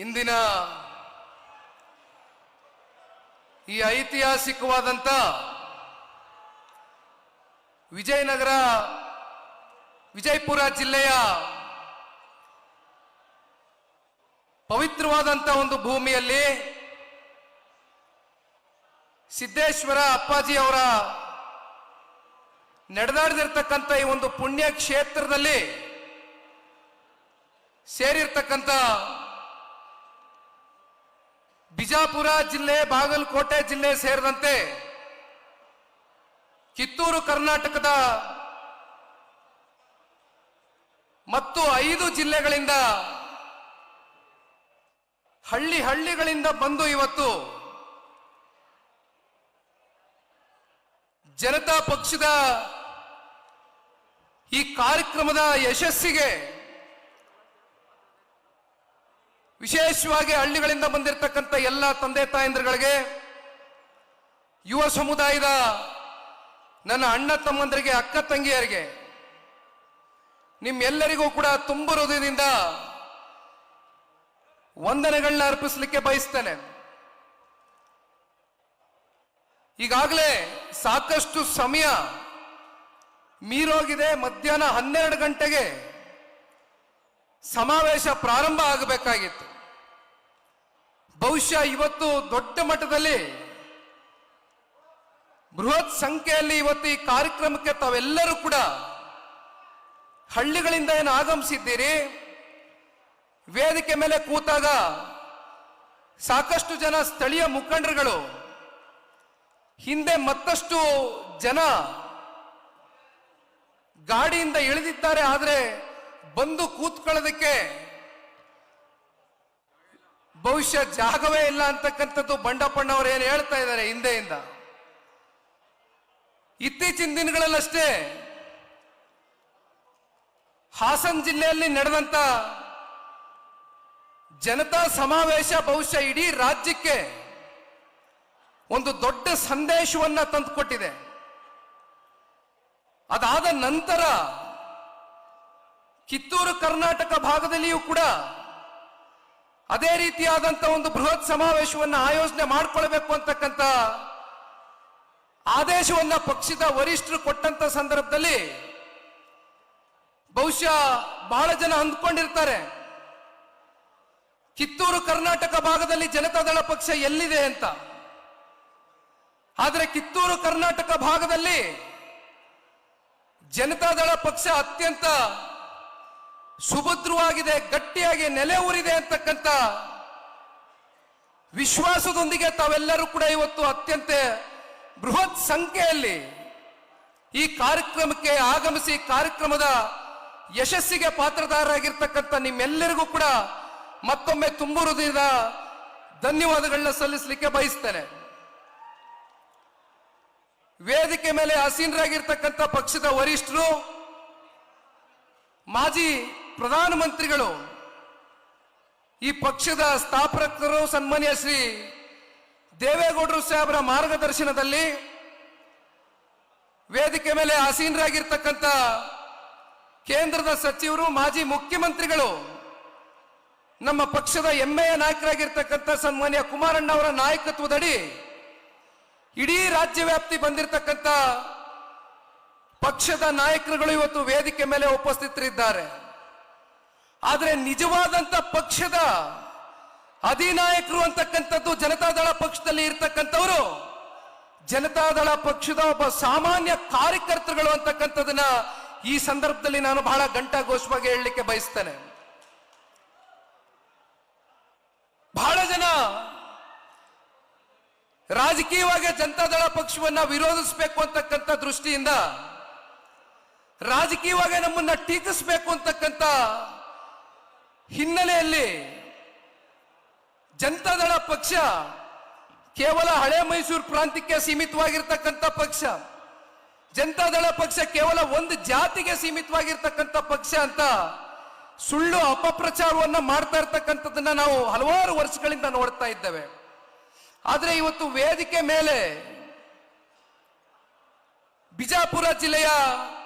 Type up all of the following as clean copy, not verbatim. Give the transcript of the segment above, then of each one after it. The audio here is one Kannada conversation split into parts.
ಇಂದಿನ ಈ ಐತಿಹಾಸಿಕವಾದಂತ ವಿಜಯಪುರ ಜಿಲ್ಲೆಯ ಪವಿತ್ರವಾದಂತ ಒಂದು ಭೂಮಿಯಲ್ಲಿ ಸಿದ್ದೇಶ್ವರ ಅಪ್ಪಾಜಿ ಅವರ ನಡೆದಾಡಿದಿರ್ತಕ್ಕಂಥ ಈ ಒಂದು ಪುಣ್ಯ ಕ್ಷೇತ್ರದಲ್ಲಿ ಸೇರಿರ್ತಕ್ಕಂಥ ಬಿಜಾಪುರ ಜಿಲ್ಲೆ, ಬಾಗಲಕೋಟೆ ಜಿಲ್ಲೆ ಸೇರಿದಂತೆ ಕಿತ್ತೂರು ಕರ್ನಾಟಕದ ಮತ್ತು 5 ಜಿಲ್ಲೆಗಳಿಂದ ಹಳ್ಳಿಗಳಿಂದ ಬಂದು ಇವತ್ತು ಜನತಾ ಪಕ್ಷದ ಈ ಕಾರ್ಯಕ್ರಮದ ಯಶಸ್ಸಿಗೆ ವಿಶೇಷವಾಗಿ ಹಳ್ಳಿಗಳಿಂದ ಬಂದಿರತಕ್ಕಂಥ ಎಲ್ಲ ತಂದೆ ತಾಯಂದಿರುಗಳಿಗೆ, ಯುವ ಸಮುದಾಯದ ನನ್ನ ಅಣ್ಣ ತಮ್ಮಂದರಿಗೆ, ಅಕ್ಕ ತಂಗಿಯರಿಗೆ, ನಿಮ್ಮೆಲ್ಲರಿಗೂ ಕೂಡ ತುಂಬ ಹೃದಯದಿಂದ ವಂದನೆಗಳನ್ನ ಅರ್ಪಿಸಲಿಕ್ಕೆ ಬಯಸ್ತೇನೆ. ಈಗಾಗಲೇ ಸಾಕಷ್ಟು ಸಮಯ ಮೀರೋಗಿದೆ. ಮಧ್ಯಾಹ್ನ 12 ಗಂಟೆಗೆ ಸಮಾವೇಶ ಪ್ರಾರಂಭ ಆಗಬೇಕಾಗಿತ್ತು. ಬಹುಶಃ ಇವತ್ತು ದೊಡ್ಡ ಮಟ್ಟದಲ್ಲಿ ಬೃಹತ್ ಸಂಖ್ಯೆಯಲ್ಲಿ ಇವತ್ತು ಈ ಕಾರ್ಯಕ್ರಮಕ್ಕೆ ತಾವೆಲ್ಲರೂ ಕೂಡ ಹಳ್ಳಿಗಳಿಂದ ಏನು ಆಗಮಿಸಿದ್ದೀರಿ, ವೇದಿಕೆ ಮೇಲೆ ಕೂತಾಗ ಸಾಕಷ್ಟು ಜನ ಸ್ಥಳೀಯ ಮುಖಂಡರುಗಳು, ಹಿಂದೆ ಮತ್ತಷ್ಟು ಜನ ಗಾಡಿಯಿಂದ ಇಳಿದಿದ್ದಾರೆ. ಆದರೆ ಬಂದು ಕೂತ್ಕೊಳ್ಳೋದಕ್ಕೆ ಬಹುಶಃ ಜಾಗವೇ ಇಲ್ಲ ಅಂತಕ್ಕಂಥದ್ದು ಬಂಡಪ್ಪಣ್ಣವರು ಏನು ಹೇಳ್ತಾ ಇದ್ದಾರೆ ಹಿಂದೆಯಿಂದ. ಇತ್ತೀಚಿನ ದಿನಗಳಲ್ಲಷ್ಟೇ ಹಾಸನ ಜಿಲ್ಲೆಯಲ್ಲಿ ನಡೆದಂತ ಜನತಾ ಸಮಾವೇಶ ಬಹುಶಃ ಇಡೀ ರಾಜ್ಯಕ್ಕೆ ಒಂದು ದೊಡ್ಡ ಸಂದೇಶವನ್ನ ತಂದುಕೊಟ್ಟಿದೆ. ಅದಾದ ನಂತರ ಕಿತ್ತೂರು ಕರ್ನಾಟಕ ಭಾಗದಲ್ಲಿಯೂ ಕೂಡ ಅದೇ ರೀತಿಯಾದಂತ ಒಂದು ಬೃಹತ್ ಸಮಾವೇಶವನ್ನು ಆಯೋಜನೆ ಮಾಡಿಕೊಳ್ಬೇಕು ಅಂತಕ್ಕಂಥ ಆದೇಶವನ್ನ ಪಕ್ಷದ ವರಿಷ್ಠರು ಕೊಟ್ಟಂತ ಸಂದರ್ಭದಲ್ಲಿ ಬಹುಶಃ ಬಹಳ ಜನ ಅಂದ್ಕೊಂಡಿರ್ತಾರೆ, ಕಿತ್ತೂರು ಕರ್ನಾಟಕ ಭಾಗದಲ್ಲಿ ಜನತಾದಳ ಪಕ್ಷ ಎಲ್ಲಿದೆ ಅಂತ. ಆದರೆ ಕಿತ್ತೂರು ಕರ್ನಾಟಕ ಭಾಗದಲ್ಲಿ ಜನತಾದಳ ಪಕ್ಷ ಅತ್ಯಂತ ಸುಭದ್ರವಾಗಿದೆ, ಗಟ್ಟಿಯಾಗಿ ನೆಲೆ ಊರಿದೆ ಅಂತಕ್ಕಂಥ ವಿಶ್ವಾಸದೊಂದಿಗೆ ತಾವೆಲ್ಲರೂ ಕೂಡ ಇವತ್ತು ಅತ್ಯಂತ ಬೃಹತ್ ಸಂಖ್ಯೆಯಲ್ಲಿ ಈ ಕಾರ್ಯಕ್ರಮಕ್ಕೆ ಆಗಮಿಸಿ ಕಾರ್ಯಕ್ರಮದ ಯಶಸ್ಸಿಗೆ ಪಾತ್ರಧಾರರಾಗಿರ್ತಕ್ಕಂಥ ನಿಮ್ಮೆಲ್ಲರಿಗೂ ಕೂಡ ಮತ್ತೊಮ್ಮೆ ತುಂಬ ಹೃದಯದ ಧನ್ಯವಾದಗಳನ್ನ ಸಲ್ಲಿಸಲಿಕ್ಕೆ ಬಯಸ್ತೇನೆ. ವೇದಿಕೆ ಮೇಲೆ ಆಸೀನರಾಗಿರ್ತಕ್ಕಂಥ ಪಕ್ಷದ ವರಿಷ್ಠರು, ಮಾಜಿ ಪ್ರಧಾನಮಂತ್ರಿಗಳು, ಈ ಪಕ್ಷದ ಸ್ಥಾಪಕರು ಸನ್ಮಾನ್ಯ ಶ್ರೀ ದೇವೇಗೌಡರು ಸಾಹೇಬರ ಮಾರ್ಗದರ್ಶನದಲ್ಲಿ ವೇದಿಕೆ ಮೇಲೆ ಆಸೀನರಾಗಿರ್ತಕ್ಕಂಥ ಕೇಂದ್ರದ ಸಚಿವರು, ಮಾಜಿ ಮುಖ್ಯಮಂತ್ರಿಗಳು, ನಮ್ಮ ಪಕ್ಷದ ಹೆಮ್ಮೆಯ ನಾಯಕರಾಗಿರ್ತಕ್ಕಂಥ ಸನ್ಮಾನ್ಯ ಕುಮಾರಣ್ಣ ಅವರ ನಾಯಕತ್ವದಡಿ ಇಡೀ ರಾಜ್ಯ ವ್ಯಾಪ್ತಿ ಬಂದಿರತಕ್ಕಂಥ ಪಕ್ಷದ ನಾಯಕರುಗಳು ಇವತ್ತು ವೇದಿಕೆ ಮೇಲೆ ಉಪಸ್ಥಿತರಿದ್ದಾರೆ. ಆದರೆ ನಿಜವಾದಂತ ಪಕ್ಷದ ಅಧಿನಾಯಕರು ಅಂತಕ್ಕಂಥದ್ದು ಜನತಾದಳ ಪಕ್ಷದಲ್ಲಿ ಇರ್ತಕ್ಕಂಥವರು ಜನತಾದಳ ಪಕ್ಷದ ಒಬ್ಬ ಸಾಮಾನ್ಯ ಕಾರ್ಯಕರ್ತರುಗಳು ಅಂತಕ್ಕಂಥದನ್ನ ಈ ಸಂದರ್ಭದಲ್ಲಿ ನಾನು ಬಹಳ ಘಂಟಾಘೋಷವಾಗಿ ಹೇಳಲಿಕ್ಕೆ ಬಯಸ್ತೇನೆ. ಬಹಳ ಜನ ರಾಜಕೀಯವಾಗಿ ಜನತಾದಳ ಪಕ್ಷವನ್ನ ವಿರೋಧಿಸಬೇಕು ಅಂತಕ್ಕಂಥ ದೃಷ್ಟಿಯಿಂದ, ರಾಜಕೀಯವಾಗಿ ನಮ್ಮನ್ನ ಟೀಕಿಸಬೇಕು ಅಂತಕ್ಕಂಥ ಹಿನ್ನೆಲೆಯಲ್ಲಿ ಜನತಾದಳ ಪಕ್ಷ ಕೇವಲ ಹಳೆ ಮೈಸೂರು ಪ್ರಾಂತ್ಯಕ್ಕೆ ಸೀಮಿತವಾಗಿರ್ತಕ್ಕಂಥ ಪಕ್ಷ, ಜನತಾದಳ ಪಕ್ಷ ಕೇವಲ ಒಂದು ಜಾತಿಗೆ ಸೀಮಿತವಾಗಿರ್ತಕ್ಕಂಥ ಪಕ್ಷ ಅಂತ ಸುಳ್ಳು ಅಪಪ್ರಚಾರವನ್ನ ಮಾಡ್ತಾ ಇರ್ತಕ್ಕಂಥದ್ದನ್ನ ನಾವು ಹಲವಾರು ವರ್ಷಗಳಿಂದ ನೋಡ್ತಾ ಇದ್ದೇವೆ. ಆದರೆ ಇವತ್ತು ವೇದಿಕೆ ಮೇಲೆ ಬಿಜಾಪುರ ಜಿಲ್ಲೆಯ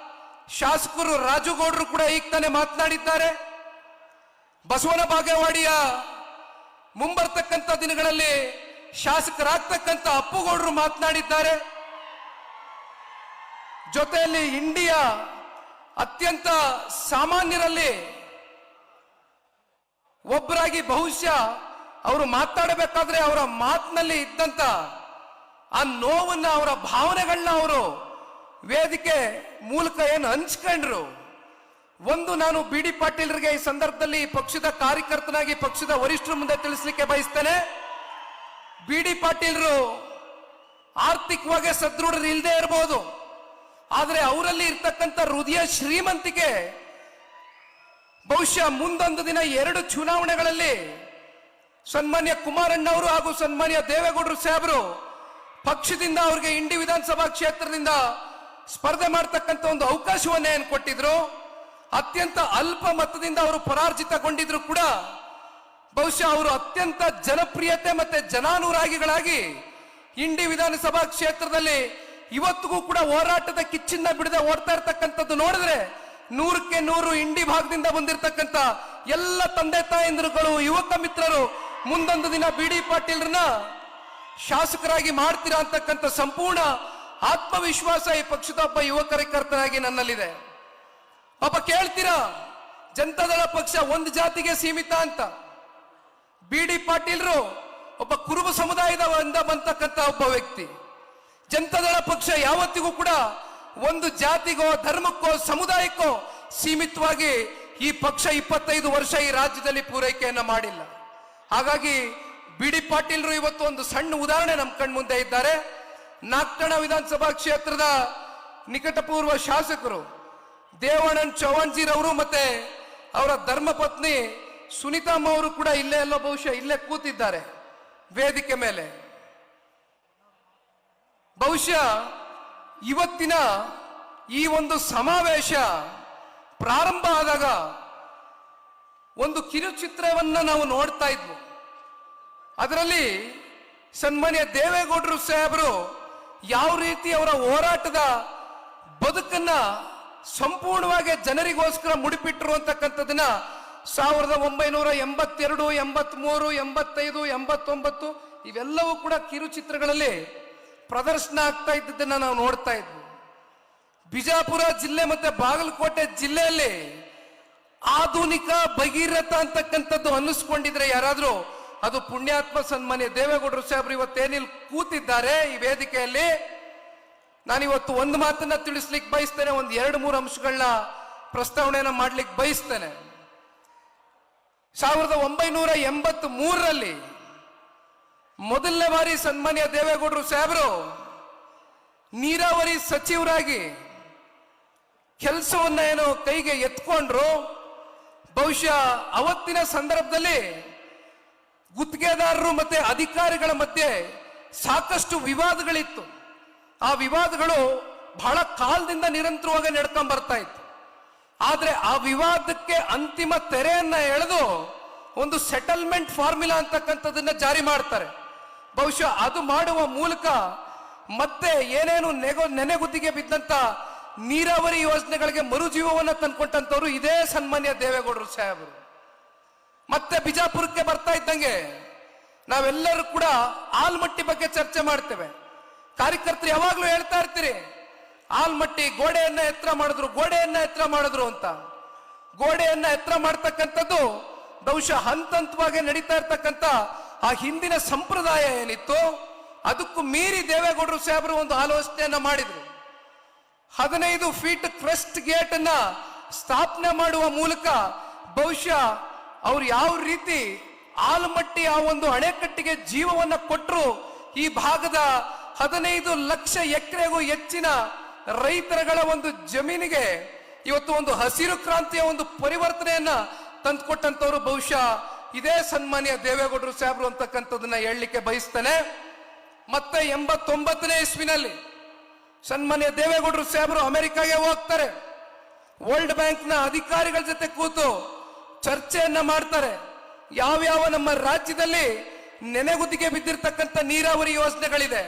ಶಾಸಕರು ರಾಜುಗೌಡರು ಕೂಡ ಈಗ ತಾನೇ ಮಾತನಾಡಿದ್ದಾರೆ. ಬಸವನ ಬಾಗೇವಾಡಿಯ ಮುಂಬರ್ತಕ್ಕಂಥ ದಿನಗಳಲ್ಲಿ ಶಾಸಕರಾಗ್ತಕ್ಕಂಥ ಅಪ್ಪುಗೌಡರು ಮಾತನಾಡಿದ್ದಾರೆ. ಜೊತೆಯಲ್ಲಿ ಇಂಡಿಯಾ ಅತ್ಯಂತ ಸಾಮಾನ್ಯರಲ್ಲಿ ಒಬ್ಬರಾಗಿ ಬಹುಶಃ ಅವರು ಮಾತಾಡಬೇಕಾದ್ರೆ ಅವರ ಮಾತಿನಲ್ಲಿ ಇದ್ದಂತ ಆ ನೋವನ್ನ, ಅವರ ಭಾವನೆಗಳನ್ನ ಅವರು ವೇದಿಕೆ ಮೂಲಕ ಏನು ಹಂಚ್ಕೊಂಡ್ರು. ಒಂದು ನಾನು ಬಿ ಡಿ ಪಾಟೀಲ್ರಿಗೆ ಈ ಸಂದರ್ಭದಲ್ಲಿ ಪಕ್ಷದ ಕಾರ್ಯಕರ್ತನಾಗಿ ಪಕ್ಷದ ವರಿಷ್ಠರ ಮುಂದೆ ತಿಳಿಸಲಿಕ್ಕೆ ಬಯಸ್ತೇನೆ. ಬಿ ಡಿ ಪಾಟೀಲ್ರು ಆರ್ಥಿಕವಾಗಿ ಸದೃಢರು ಇಲ್ಲದೆ ಇರಬಹುದು, ಆದರೆ ಅವರಲ್ಲಿ ಇರ್ತಕ್ಕಂಥ ಹೃದಯ ಶ್ರೀಮಂತಿಕೆ ಬಹುಶಃ ಮುಂದೊಂದು ದಿನ 2 ಚುನಾವಣೆಗಳಲ್ಲಿ ಸನ್ಮಾನ್ಯ ಕುಮಾರಣ್ಣವರು ಹಾಗೂ ಸನ್ಮಾನ್ಯ ದೇವೇಗೌಡರು ಸಾಹೇಬರು ಪಕ್ಷದಿಂದ ಅವರಿಗೆ ಇಂಡಿ ವಿಧಾನಸಭಾ ಕ್ಷೇತ್ರದಿಂದ ಸ್ಪರ್ಧೆ ಮಾಡತಕ್ಕಂಥ ಒಂದು ಅವಕಾಶವನ್ನ ಏನು ಕೊಟ್ಟಿದ್ರು. ಅತ್ಯಂತ ಅಲ್ಪ ಮತದಿಂದ ಅವರು ಪರಾರ್ಜಿತಗೊಂಡಿದ್ರು ಕೂಡ ಬಹುಶಃ ಅವರು ಅತ್ಯಂತ ಜನಪ್ರಿಯತೆ ಮತ್ತೆ ಜನಾನುರಾಗಿಗಳಾಗಿ ಇಂಡಿ ವಿಧಾನಸಭಾ ಕ್ಷೇತ್ರದಲ್ಲಿ ಇವತ್ತಿಗೂ ಕೂಡ ಹೋರಾಟದ ಕಿಚ್ಚಿಂದ ಬಿಡದೆ ಓಡ್ತಾ ಇರ್ತಕ್ಕಂಥದ್ದು ನೋಡಿದ್ರೆ 100ಕ್ಕೆ 100 ಇಂಡಿ ಭಾಗದಿಂದ ಬಂದಿರತಕ್ಕಂಥ ಎಲ್ಲ ತಂದೆ ತಾಯಂದಿರುಗಳು, ಯುವಕ ಮಿತ್ರರು ಮುಂದೊಂದು ದಿನ ಬಿ ಡಿ ಪಾಟೀಲ್ರನ್ನ ಶಾಸಕರಾಗಿ ಮಾಡ್ತೀರಾ ಅಂತಕ್ಕಂಥ ಸಂಪೂರ್ಣ ಆತ್ಮವಿಶ್ವಾಸ ಈ ಪಕ್ಷದ ಒಬ್ಬ ಯುವ ಕಾರ್ಯಕರ್ತನಾಗಿ ನನ್ನಲ್ಲಿದೆ. ಪಾಪ ಕೇಳ್ತೀರಾ, ಜನತಾದಳ ಪಕ್ಷ ಒಂದು ಜಾತಿಗೆ ಸೀಮಿತ ಅಂತ. ಬಿ ಡಿ ಪಾಟೀಲ್ರು ಒಬ್ಬ ಕುರುಬ ಸಮುದಾಯದಿಂದ ಬಂತಕ್ಕಂಥ ಒಬ್ಬ ವ್ಯಕ್ತಿ. ಜನತಾದಳ ಪಕ್ಷ ಯಾವತ್ತಿಗೂ ಕೂಡ ಒಂದು ಜಾತಿಗೋ ಧರ್ಮಕ್ಕೋ ಸಮುದಾಯಕ್ಕೋ ಸೀಮಿತವಾಗಿ ಈ ಪಕ್ಷ 25 ವರ್ಷ ಈ ರಾಜ್ಯದಲ್ಲಿ ಪೂರೈಕೆಯನ್ನ ಮಾಡಿಲ್ಲ. ಹಾಗಾಗಿ ಬಿ ಡಿ ಪಾಟೀಲ್ರು ಇವತ್ತು ಒಂದು ಸಣ್ಣ ಉದಾಹರಣೆ ನಮ್ಮ ಕಣ್ಮುಂದೆ ಇದ್ದಾರೆ. ನಾಗ್ಠಣ ವಿಧಾನಸಭಾ ಕ್ಷೇತ್ರದ ನಿಕಟಪೂರ್ವ ಶಾಸಕರು ದೇವಾನಂದ್ ಚೌಹಾಣ್ಜಿರವರು ಮತ್ತೆ ಅವರ ಧರ್ಮಪತ್ನಿ ಸುನೀತಮ್ಮ ಅವರು ಕೂಡ ಇಲ್ಲೇ ಎಲ್ಲೋ ಬಹುಶಃ ಇಲ್ಲೇ ಕೂತಿದ್ದಾರೆ ವೇದಿಕೆ ಮೇಲೆ. ಬಹುಶಃ ಇವತ್ತಿನ ಈ ಒಂದು ಸಮಾವೇಶ ಪ್ರಾರಂಭ ಆದಾಗ ಒಂದು ಕಿರುಚಿತ್ರವನ್ನ ನಾವು ನೋಡ್ತಾ ಇದ್ವು. ಅದರಲ್ಲಿ ಸನ್ಮಾನ್ಯ ದೇವೇಗೌಡರು ಸಾಹೇಬರು ಯಾವ ರೀತಿ ಅವರ ಹೋರಾಟದ ಬದುಕನ್ನ ಸಂಪೂರ್ಣವಾಗಿ ಜನರಿಗೋಸ್ಕರ ಮುಡಿಪಿಟ್ಟರು ಅಂತಕ್ಕಂಥದನ್ನ 1982, 83, 85, 89 ಇವೆಲ್ಲವೂ ಕೂಡ ಕಿರುಚಿತ್ರಗಳಲ್ಲಿ ಪ್ರದರ್ಶನ ಆಗ್ತಾ ಇದ್ದದನ್ನ ನಾವು ನೋಡ್ತಾ ಇದ್ವಿ. ಬಿಜಾಪುರ ಜಿಲ್ಲೆ ಮತ್ತೆ ಬಾಗಲಕೋಟೆ ಜಿಲ್ಲೆಯಲ್ಲಿ ಆಧುನಿಕ ಭಗೀರಥ ಅಂತಕ್ಕಂಥದ್ದು ಅನ್ನಿಸ್ಕೊಂಡಿದ್ರೆ ಯಾರಾದ್ರೂ ಅದು ಪುಣ್ಯಾತ್ಮ ಸನ್ಮಾನ್ಯ ದೇವೇಗೌಡರು ಸಾಹೇಬ್ರು ಇವತ್ತೇನಿಲ್ ಕೂತಿದ್ದಾರೆ ಈ ವೇದಿಕೆಯಲ್ಲಿ. ನಾನಿವತ್ತು ಒಂದು ಮಾತನ್ನ ತಿಳಿಸ್ಲಿಕ್ಕೆ ಬಯಸ್ತೇನೆ, ಒಂದು 2-3 ಅಂಶಗಳನ್ನ ಪ್ರಸ್ತಾವನೆಯನ್ನ ಮಾಡ್ಲಿಕ್ಕೆ ಬಯಸ್ತೇನೆ. 1983ರಲ್ಲಿ ಮೊದಲನೇ ಬಾರಿ ಸನ್ಮಾನ್ಯ ದೇವೇಗೌಡರು ಸಾಹೇಬರು ನೀರಾವರಿ ಸಚಿವರಾಗಿ ಕೆಲಸವನ್ನ ಏನೋ ಕೈಗೆ ಎತ್ಕೊಂಡ್ರು. ಬಹುಶಃ ಅವತ್ತಿನ ಸಂದರ್ಭದಲ್ಲಿ ಗುತ್ತಿಗೆದಾರರು ಮತ್ತೆ ಅಧಿಕಾರಿಗಳ ಮಧ್ಯೆ ಸಾಕಷ್ಟು ವಿವಾದಗಳಿತ್ತು. ಆ ವಿವಾದಗಳು ಬಹಳ ಕಾಲದಿಂದ ನಿರಂತರವಾಗಿ ನಡ್ಕೊಂಡ್ ಬರ್ತಾ ಇತ್ತು. ಆದ್ರೆ ಆ ವಿವಾದಕ್ಕೆ ಅಂತಿಮ ತೆರೆಯನ್ನ ಎಳೆದು ಒಂದು ಸೆಟಲ್ಮೆಂಟ್ ಫಾರ್ಮುಲಾ ಅಂತಕ್ಕಂಥದನ್ನ ಜಾರಿ ಮಾಡ್ತಾರೆ. ಬಹುಶಃ ಅದು ಮಾಡುವ ಮೂಲಕ ಮತ್ತೆ ಏನೇನು ನೆನೆಗುದ್ದಿಗೆ ಬಿದ್ದಂತ ನೀರಾವರಿ ಯೋಜನೆಗಳಿಗೆ ಮರುಜೀವವನ್ನ ತಂದ್ಕೊಟ್ಟಂತವ್ರು ಇದೇ ಸನ್ಮಾನ್ಯ ದೇವೇಗೌಡರು ಸಾಹೇಬರು. ಮತ್ತೆ ಬಿಜಾಪುರಕ್ಕೆ ಬರ್ತಾ ಇದ್ದಂಗೆ ನಾವೆಲ್ಲರೂ ಕೂಡ ಆಲ್ಮಟ್ಟಿ ಬಗ್ಗೆ ಚರ್ಚೆ ಮಾಡ್ತೇವೆ. ಕಾರ್ಯಕರ್ತರು ಯಾವಾಗ್ಲೂ ಹೇಳ್ತಾ ಇರ್ತೀರಿ, ಆಲ್ಮಟ್ಟಿ ಗೋಡೆಯನ್ನ ಎತ್ತರ ಮಾಡಿದ್ರು ಅಂತ. ಗೋಡೆಯನ್ನ ಎತ್ತರ ಮಾಡ್ತಕ್ಕಂಥದ್ದು ಬಹುಶಃ ಹಂತವಾಗಿ ನಡೀತಾ ಇರ್ತಕ್ಕಂಥ ಆ ಹಿಂದಿನ ಸಂಪ್ರದಾಯ ಏನಿತ್ತು ಅದಕ್ಕೂ ಮೀರಿ ದೇವೇಗೌಡರು ಸಾಹೇಬರು ಒಂದು ಆಲೋಚನೆಯನ್ನ ಮಾಡಿದ್ರು. 15 ಫೀಟ್ ಕ್ರೆಸ್ಟ್ ಗೇಟ್ ಅನ್ನ ಸ್ಥಾಪನೆ ಮಾಡುವ ಮೂಲಕ ಬಹುಶಃ ಅವ್ರು ಯಾವ ರೀತಿ ಆಲಮಟ್ಟಿ ಆ ಒಂದು ಅಣೆಕಟ್ಟಿಗೆ ಜೀವವನ್ನ ಕೊಟ್ಟರು. ಈ ಭಾಗದ 15 ಲಕ್ಷ ಎಕರೆಗೂ ಹೆಚ್ಚಿನ ರೈತರುಗಳ ಒಂದು ಜಮೀನಿಗೆ ಇವತ್ತು ಒಂದು ಹಸಿರು ಕ್ರಾಂತಿಯ ಒಂದು ಪರಿವರ್ತನೆಯನ್ನ ತಂದುಕೊಟ್ಟಂತವ್ರು ಬಹುಶಃ ಇದೇ ಸನ್ಮಾನ್ಯ ದೇವೇಗೌಡರು ಸಾಹೇಬರು ಅಂತಕ್ಕಂಥದನ್ನ ಹೇಳಲಿಕ್ಕೆ ಬಯಸ್ತೇನೆ. ಮತ್ತೆ 89ನೇ ಇಸ್ವಿನಲ್ಲಿ ಸನ್ಮಾನ್ಯ ದೇವೇಗೌಡರು ಸಾಹೇಬರು ಅಮೆರಿಕಾಗೆ ಹೋಗ್ತಾರೆ. ವರ್ಲ್ಡ್ ಬ್ಯಾಂಕ್ ನ ಅಧಿಕಾರಿಗಳ ಜೊತೆ ಕೂತು ಚರ್ಚೆಯನ್ನ ಮಾಡ್ತಾರೆ. ಯಾವ್ಯಾವ ನಮ್ಮ ರಾಜ್ಯದಲ್ಲಿ ನೆನೆಗುದಿಗೆ ಬಿದ್ದಿರ್ತಕ್ಕಂಥ ನೀರಾವರಿ ಯೋಜನೆಗಳಿದೆ,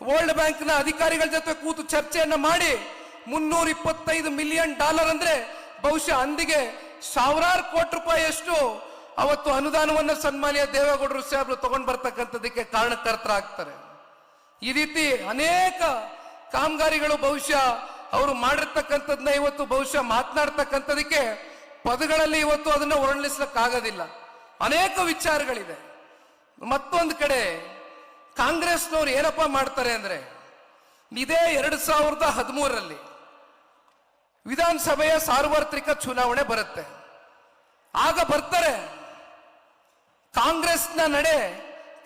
ವರ್ಲ್ಡ್ ಬ್ಯಾಂಕ್ ನ ಅಧಿಕಾರಿಗಳ ಜೊತೆ ಕೂತು ಚರ್ಚೆಯನ್ನ ಮಾಡಿ $325 ಮಿಲಿಯನ್ ಅಂದ್ರೆ ಬಹುಶಃ ಅಂದಿಗೆ ಸಾವಿರಾರು ಕೋಟಿ ರೂಪಾಯಿಯಷ್ಟು ಅವತ್ತು ಅನುದಾನವನ್ನು ಸನ್ಮಾನ್ಯ ದೇವೇಗೌಡರು ಸಾಹೇಬರು ತಗೊಂಡು ಬರ್ತಕ್ಕಂಥದಕ್ಕೆ ಕಾರಣಕರ್ತರಾಗ್ತಾರೆ. ಈ ರೀತಿ ಅನೇಕ ಕಾಮಗಾರಿಗಳು ಬಹುಶಃ ಅವರು ಮಾಡಿರ್ತಕ್ಕಂಥದ್ನ ಇವತ್ತು ಬಹುಶಃ ಮಾತನಾಡ್ತಕ್ಕಂಥದಕ್ಕೆ ಪದಗಳಲ್ಲಿ ಇವತ್ತು ಅದನ್ನ ವರ್ಣಿಸ್ಲಿಕ್ಕಾಗೋದಿಲ್ಲ. ಅನೇಕ ವಿಚಾರಗಳಿದೆ. ಮತ್ತೊಂದು ಕಡೆ ಕಾಂಗ್ರೆಸ್ನವ್ರು ಏನಪ್ಪ ಮಾಡ್ತಾರೆ ಅಂದ್ರೆ, ಇದೇ 2013ರಲ್ಲಿ ವಿಧಾನಸಭೆಯ ಸಾರ್ವತ್ರಿಕ ಚುನಾವಣೆ ಬರುತ್ತೆ. ಆಗ ಬರ್ತಾರೆ, ಕಾಂಗ್ರೆಸ್ನ ನಡೆ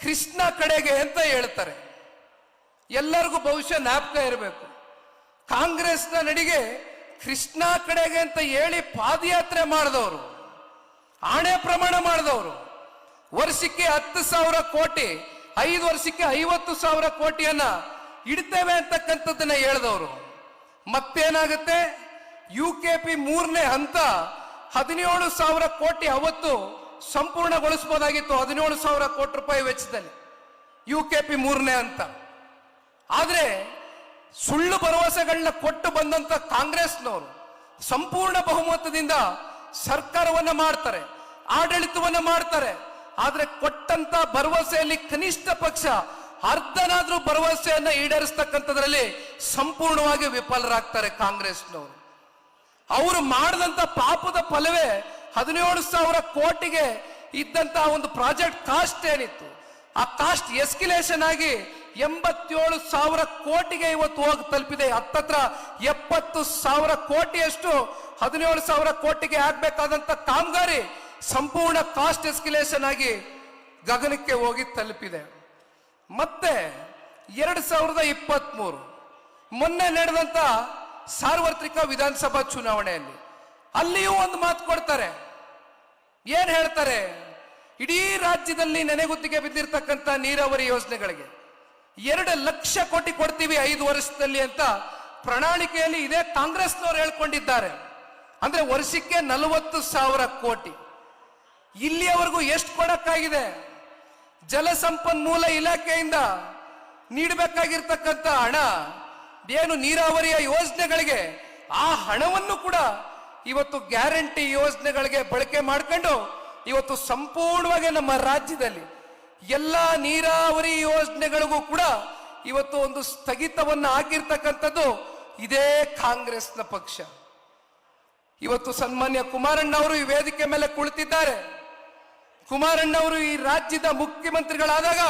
ಕೃಷ್ಣ ಕಡೆಗೆ ಅಂತ ಹೇಳ್ತಾರೆ. ಎಲ್ಲರಿಗೂ ಬಹುಶಃ ಜ್ಞಾಪಕ ಇರಬೇಕು, ಕಾಂಗ್ರೆಸ್ನ ನಡಿಗೆ ಕೃಷ್ಣ ಕಡೆಗೆ ಅಂತ ಹೇಳಿ ಪಾದಯಾತ್ರೆ ಮಾಡಿದವರು, ಆಣೆ ಪ್ರಮಾಣ ಮಾಡಿದವರು, ವರ್ಷಕ್ಕೆ 10,000 ಕೋಟಿ, 5 ವರ್ಷಕ್ಕೆ 50,000 ಕೋಟಿಯನ್ನ ಇಡ್ತೇವೆ ಅಂತಕ್ಕಂಥದ್ದನ್ನ ಹೇಳಿದವರು. ಮತ್ತೇನಾಗುತ್ತೆ, UKP 3ನೇ ಹಂತ 17,000 ಕೋಟಿ ಅವತ್ತು ಸಂಪೂರ್ಣಗೊಳಿಸಬಹುದಾಗಿತ್ತು, 17,000 ಕೋಟಿ ರೂಪಾಯಿ ವೆಚ್ಚದಲ್ಲಿ UKP 3ನೇ ಹಂತ. ಆದ್ರೆ ಸುಳ್ಳು ಭರವಸೆಗಳನ್ನ ಕೊಟ್ಟು ಬಂದಂತ ಕಾಂಗ್ರೆಸ್ನವರು ಸಂಪೂರ್ಣ ಬಹುಮತದಿಂದ ಸರ್ಕಾರವನ್ನ ಮಾಡ್ತಾರೆ, ಆಡಳಿತವನ್ನ ಮಾಡ್ತಾರೆ. ಆದ್ರೆ ಕೊಟ್ಟಂತ ಭರವಸೆಯಲ್ಲಿ ಕನಿಷ್ಠ ಪಕ್ಷ ಅರ್ಧನಾದ್ರೂ ಭರವಸೆಯನ್ನ ಈಡೇರಿಸ್ತಕ್ಕಂಥದ್ರಲ್ಲಿ ಸಂಪೂರ್ಣವಾಗಿ ವಿಫಲರಾಗ್ತಾರೆ ಕಾಂಗ್ರೆಸ್ನವರು. ಅವರು ಮಾಡಿದಂತ ಪಾಪದ ಫಲವೇ 17,000 ಕೋಟಿಗೆ ಇದ್ದಂತ ಒಂದು ಪ್ರಾಜೆಕ್ಟ್ ಕಾಸ್ಟ್ ಏನಿತ್ತು, ಆ ಕಾಸ್ಟ್ ಎಸ್ಕಿಲೇಷನ್ ಆಗಿ 87,000 ಕೋಟಿಗೆ ಇವತ್ತು ಹೋಗಿ ತಲುಪಿದೆ. ಹತ್ತತ್ರ 70,000 ಕೋಟಿಯಷ್ಟು 17,000 ಕೋಟಿಗೆ ಆಗ್ಬೇಕಾದಂತ ಕಾಮಗಾರಿ ಸಂಪೂರ್ಣ ಕಾಸ್ಟ್ ಎಸ್ಕಿಲೇಷನ್ ಆಗಿ ಗಗನಕ್ಕೆ ಹೋಗಿ ತಲುಪಿದೆ. ಮತ್ತೆ 2023 ಮೊನ್ನೆ ನಡೆದಂತ ಸಾರ್ವತ್ರಿಕ ವಿಧಾನಸಭಾ ಚುನಾವಣೆಯಲ್ಲಿ ಅಲ್ಲಿಯೂ ಒಂದು ಮಾತು ಕೊಡ್ತಾರೆ. ಏನ್ ಹೇಳ್ತಾರೆ, ಇಡೀ ರಾಜ್ಯದಲ್ಲಿ ನೆನೆಗುತ್ತಿಗೆ ಬಿದ್ದಿರ್ತಕ್ಕಂಥ ನೀರಾವರಿ ಯೋಜನೆಗಳಿಗೆ 2 ಲಕ್ಷ ಕೋಟಿ ಕೊಡ್ತೀವಿ 5 ವರ್ಷದಲ್ಲಿ ಅಂತ ಪ್ರಣಾಳಿಕೆಯಲ್ಲಿ ಇದೇ ಕಾಂಗ್ರೆಸ್ನವರು ಹೇಳ್ಕೊಂಡಿದ್ದಾರೆ. ಅಂದ್ರೆ ವರ್ಷಕ್ಕೆ 40,000 ಕೋಟಿ. ಇಲ್ಲಿಯವರೆಗೂ ಎಷ್ಟು ಕೊಡಕ್ಕಾಗಿದೆ? ಜಲಸಂಪನ್ಮೂಲ ಇಲಾಖೆಯಿಂದ ನೀಡಬೇಕಾಗಿರ್ತಕ್ಕಂಥ ಹಣ ಏನು ನೀರಾವರಿಯ ಯೋಜನೆಗಳಿಗೆ, ಆ ಹಣವನ್ನು ಕೂಡ ಇವತ್ತು ಗ್ಯಾರಂಟಿ ಯೋಜನೆಗಳಿಗೆ ಬಳಕೆ ಮಾಡ್ಕೊಂಡು ಇವತ್ತು ಸಂಪೂರ್ಣವಾಗಿ ನಮ್ಮ ರಾಜ್ಯದಲ್ಲಿ ಎಲ್ಲ ನೀರಾವರಿ ಯೋಜನೆಗಳಿಗೂ ಕೂಡ ಇವತ್ತು ಒಂದು ಸ್ಥಗಿತವನ್ನು ಹಾಕಿರ್ತಕ್ಕಂಥದ್ದು ಇದೇ ಕಾಂಗ್ರೆಸ್ನ ಪಕ್ಷ. ಇವತ್ತು ಸನ್ಮಾನ್ಯ ಕುಮಾರಣ್ಣವರು ಈ ವೇದಿಕೆ ಮೇಲೆ ಕುಳಿತಿದ್ದಾರೆ. ಕುಮಾರಣ್ಣವರು ಈ ರಾಜ್ಯದ ಮುಖ್ಯಮಂತ್ರಿಗಳಾದಾಗ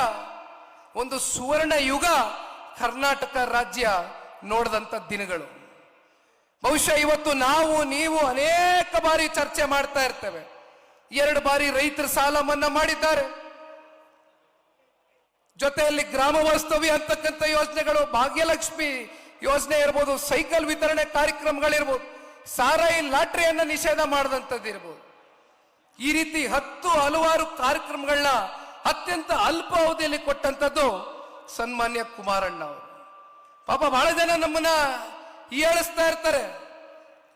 ಒಂದು ಸುವರ್ಣ ಯುಗ ಕರ್ನಾಟಕ ರಾಜ್ಯ ನೋಡಿದಂತ ದಿನಗಳು. ಬಹುಶಃ ಇವತ್ತು ನಾವು ನೀವು ಅನೇಕ ಬಾರಿ ಚರ್ಚೆ ಮಾಡ್ತಾ ಇರ್ತೇವೆ. 2 ಬಾರಿ ರೈತರ ಸಾಲ ಮನ್ನಾ ಮಾಡಿದ್ದಾರೆ, ಜೊತೆಯಲ್ಲಿ ಗ್ರಾಮ ವಾಸ್ತವ್ಯ ಅಂತಕ್ಕಂಥ ಯೋಜನೆಗಳು, ಭಾಗ್ಯಲಕ್ಷ್ಮಿ ಯೋಜನೆ ಇರ್ಬೋದು, ಸೈಕಲ್ ವಿತರಣೆ ಕಾರ್ಯಕ್ರಮಗಳಿರ್ಬೋದು, ಸಾರಾಯಿ ಲಾಟ್ರಿಯನ್ನ ನಿಷೇಧ ಮಾಡಿದಂಥದ್ದು ಇರ್ಬೋದು. ಈ ರೀತಿ 10 ಹಲವಾರು ಕಾರ್ಯಕ್ರಮಗಳನ್ನ ಅತ್ಯಂತ ಅಲ್ಪ ಅವಧಿಯಲ್ಲಿ ಕೊಟ್ಟಂಥದ್ದು ಸನ್ಮಾನ್ಯ ಕುಮಾರಣ್ಣ ಅವರು. ಪಾಪ ಬಹಳ ಜನ ನಮ್ಮನ್ನ ಹೀಯಾಳಿಸ್ತಾ ಇರ್ತಾರೆ.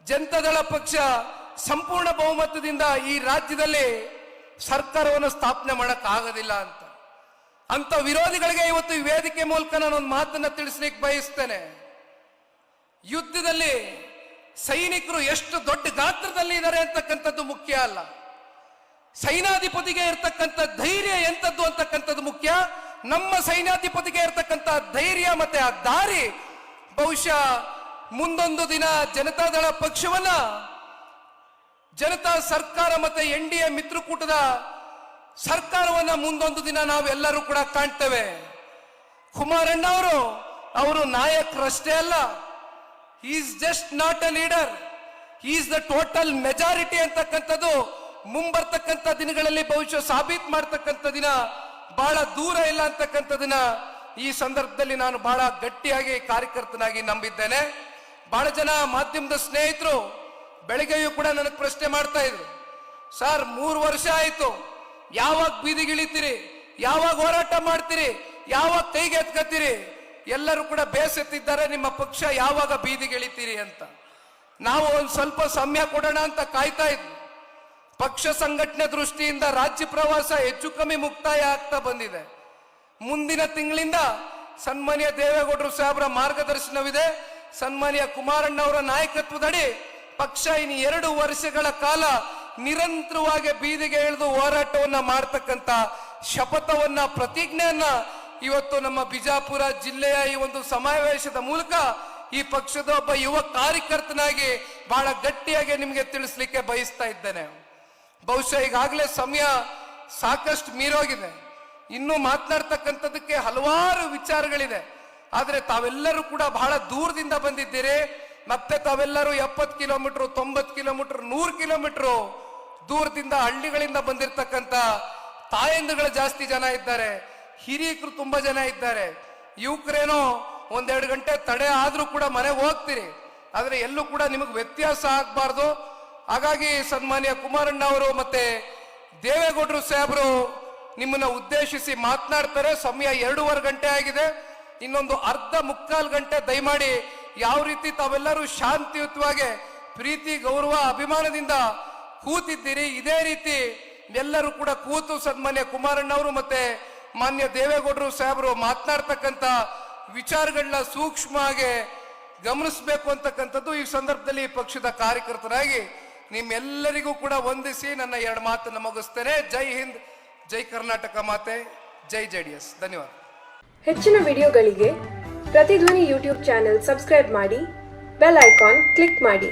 ಜನತಾದಳ ಪಕ್ಷ ಸಂಪೂರ್ಣ ಬಹುಮತದಿಂದ ಈ ರಾಜ್ಯದಲ್ಲಿ ಸರ್ಕಾರವನ್ನು ಸ್ಥಾಪನೆ ಮಾಡಕ್ ಆಗೋದಿಲ್ಲ ಅಂತ ವಿರೋಧಿಗಳಿಗೆ ಇವತ್ತು ಈ ವೇದಿಕೆ ಮೂಲಕ ನಾನು ಒಂದು ಮಾತನ್ನ ತಿಳಿಸ್ಲಿಕ್ಕೆ ಬಯಸ್ತೇನೆ. ಯುದ್ಧದಲ್ಲಿ ಸೈನಿಕರು ಎಷ್ಟು ದೊಡ್ಡ ಗಾತ್ರದಲ್ಲಿ ಇದ್ದಾರೆ ಅಂತಕ್ಕಂಥದ್ದು ಮುಖ್ಯ ಅಲ್ಲ, ಸೈನ್ಯಾಧಿಪತಿಗೆ ಇರ್ತಕ್ಕಂಥ ಧೈರ್ಯ ಎಂತದ್ದು ಅಂತಕ್ಕಂಥದ್ದು ಮುಖ್ಯ. ನಮ್ಮ ಸೈನ್ಯಾಧಿಪತಿಗೆ ಇರ್ತಕ್ಕಂಥ ಧೈರ್ಯ ಮತ್ತೆ ಆ ದಾರಿ ಬಹುಶಃ ಮುಂದೊಂದು ದಿನ ಜನತಾದಳ ಪಕ್ಷವನ್ನ ಜನತಾ ಸರ್ಕಾರ ಮತ್ತೆ NDA ಮಿತ್ರಕೂಟದ ಸರ್ಕಾರವನ್ನ ಮುಂದೊಂದು ದಿನ ನಾವೆಲ್ಲರೂ ಕೂಡ ಕಾಣ್ತೇವೆ. ಕುಮಾರಣ್ಣ ಅವರು ನಾಯಕರಷ್ಟೇ ಅಲ್ಲ, is just not a leader, is the total majority ಅಂತಕ್ಕಂಥದ್ದು ಮುಂಬರ್ತಕ್ಕಂಥ ದಿನಗಳಲ್ಲಿ ಬಹುಶಃ ಸಾಬೀತು ಮಾಡ್ತಕ್ಕಂಥ ದಿನ ಬಹಳ ದೂರ ಇಲ್ಲ ಅಂತಕ್ಕಂಥದನ್ನ ಈ ಸಂದರ್ಭದಲ್ಲಿ ನಾನು ಬಹಳ ಗಟ್ಟಿಯಾಗಿ ಕಾರ್ಯಕರ್ತನಾಗಿ ನಂಬಿದ್ದೇನೆ. ಬಹಳ ಜನ ಮಾಧ್ಯಮದ ಸ್ನೇಹಿತರು ಬೆಳಗ್ಗೆಯೂ ಕೂಡ ನನಗೆ ಪ್ರಶ್ನೆ ಮಾಡ್ತಾ ಇದ್ರು, ಸರ್ 3 ವರ್ಷ ಆಯ್ತು, ಯಾವಾಗ ಬೀದಿಗಿಳಿತೀರಿ, ಯಾವಾಗ ಹೋರಾಟ ಮಾಡ್ತೀರಿ, ಯಾವಾಗ ಕೈಗೆ ಎತ್ಕತ್ತೀರಿ? ಎಲ್ಲರೂ ಕೂಡ ಬೇಸತ್ತಿದ್ದಾರೆ, ನಿಮ್ಮ ಪಕ್ಷ ಯಾವಾಗ ಬೀದಿಗಿಳಿತೀರಿ ಅಂತ. ನಾವು ಒಂದು ಸ್ವಲ್ಪ ಸಮಯ ಕೊಡೋಣ ಅಂತ ಕಾಯ್ತಾ ಇದ್ವಿ. ಪಕ್ಷ ಸಂಘಟನೆ ದೃಷ್ಟಿಯಿಂದ ರಾಜ್ಯ ಪ್ರವಾಸ ಹೆಚ್ಚು ಕಮ್ಮಿ ಮುಕ್ತಾಯ ಆಗ್ತಾ ಬಂದಿದೆ. ಮುಂದಿನ ತಿಂಗಳಿಂದ ಸನ್ಮಾನ್ಯ ದೇವೇಗೌಡರು ಸಾಹೇಬರ ಮಾರ್ಗದರ್ಶನವಿದೆ, ಸನ್ಮಾನ್ಯ ಕುಮಾರಣ್ಣ ಅವರ ನಾಯಕತ್ವದಡಿ ಪಕ್ಷ ಇನ್ನು 2 ವರ್ಷಗಳ ಕಾಲ ನಿರಂತರವಾಗಿ ಬೀದಿಗೆ ಇಳಿದು ಹೋರಾಟವನ್ನ ಮಾಡ್ತಕ್ಕಂಥ ಶಪಥವನ್ನ ಪ್ರತಿಜ್ಞೆಯನ್ನ ಇವತ್ತು ನಮ್ಮ ಬಿಜಾಪುರ ಜಿಲ್ಲೆಯ ಈ ಒಂದು ಸಮಾವೇಶದ ಮೂಲಕ ಈ ಪಕ್ಷದ ಒಬ್ಬ ಯುವ ಕಾರ್ಯಕರ್ತನಾಗಿ ಬಹಳ ಗಟ್ಟಿಯಾಗಿ ನಿಮಗೆ ತಿಳಿಸ್ಲಿಕ್ಕೆ ಬಯಸ್ತಾ ಇದ್ದೇನೆ. ಬಹುಶಃ ಈಗಾಗಲೇ ಸಮಯ ಸಾಕಷ್ಟು ಮೀರೋಗಿದೆ, ಇನ್ನೂ ಮಾತನಾಡ್ತಕ್ಕಂಥದಕ್ಕೆ ಹಲವಾರು ವಿಚಾರಗಳಿದೆ. ಆದ್ರೆ ತಾವೆಲ್ಲರೂ ಕೂಡ ಬಹಳ ದೂರದಿಂದ ಬಂದಿದ್ದೀರಿ. ಮತ್ತೆ ತಾವೆಲ್ಲರೂ 70 ಕಿಲೋಮೀಟರ್, 90 ಕಿಲೋಮೀಟರ್, 100 ಕಿಲೋಮೀಟರ್ ದೂರದಿಂದ ಹಳ್ಳಿಗಳಿಂದ ಬಂದಿರತಕ್ಕಂಥ ತಾಯಂದಿಗಳು ಜಾಸ್ತಿ ಜನ ಇದ್ದಾರೆ, ಹಿರಿಯಕರು ತುಂಬಾ ಜನ ಇದ್ದಾರೆ. ಯುವಕರೇನೋ 1-2 ಗಂಟೆ ತಡೆ ಆದ್ರೂ ಕೂಡ ಮನೆಗೆ ಹೋಗ್ತೀರಿ, ಆದ್ರೆ ಎಲ್ಲೂ ಕೂಡ ನಿಮಗೆ ವ್ಯತ್ಯಾಸ ಆಗ್ಬಾರ್ದು. ಹಾಗಾಗಿ ಸನ್ಮಾನ್ಯ ಕುಮಾರಣ್ಣ ಅವರು ಮತ್ತೆ ದೇವೇಗೌಡರು ಸಾಹೇಬರು ನಿಮ್ಮನ್ನ ಉದ್ದೇಶಿಸಿ ಮಾತನಾಡ್ತಾರೆ. ಸಮಯ 2.5 ಗಂಟೆ ಆಗಿದೆ, ಇನ್ನೊಂದು ಮುಕ್ಕಾಲು ಗಂಟೆ ದಯಮಾಡಿ ಯಾವ ರೀತಿ ತಾವೆಲ್ಲರೂ ಶಾಂತಿಯುತವಾಗಿ ಪ್ರೀತಿ ಗೌರವ ಅಭಿಮಾನದಿಂದ ಕೂತಿದ್ದೀರಿ, ಇದೇ ರೀತಿ ಎಲ್ಲರೂ ಕೂಡ ಕೂತು ಸನ್ಮಾನ್ಯ ಕುಮಾರಣ್ಣ ಅವರು ಮತ್ತೆ ಮಾನ್ಯ ದೇವೇಗೌಡರು ಸಾಹೇಬರು ಮಾತನಾಡ್ತಕ್ಕಂಥ ವಿಚಾರಗಳನ್ನ ಸೂಕ್ಷ್ಮವಾಗಿ ಗಮನಿಸಬೇಕು ಅಂತಕ್ಕಂಥದ್ದು ಈ ಸಂದರ್ಭದಲ್ಲಿ ಪಕ್ಷದ ಕಾರ್ಯಕರ್ತರಾಗಿ ನಿಮ್ಮೆಲ್ಲರಿಗೂ ಕೂಡ ವಂದಿಸಿ ನನ್ನ 2 ಮಾತನ್ನು ಮುಗಿಸ್ತೇನೆ. ಜೈ ಹಿಂದ್, ಜೈ ಕರ್ನಾಟಕ ಮಾತೆ, ಜೈ JDS. ಧನ್ಯವಾದ. ಹೆಚ್ಚಿನ ವಿಡಿಯೋಗಳಿಗೆ ಪ್ರತಿಧ್ವನಿ ಯೂಟ್ಯೂಬ್ ಚಾನೆಲ್ ಸಬ್ಸ್ಕ್ರೈಬ್ ಮಾಡಿ, ಬೆಲ್ ಐಕಾನ್ ಕ್ಲಿಕ್ ಮಾಡಿ.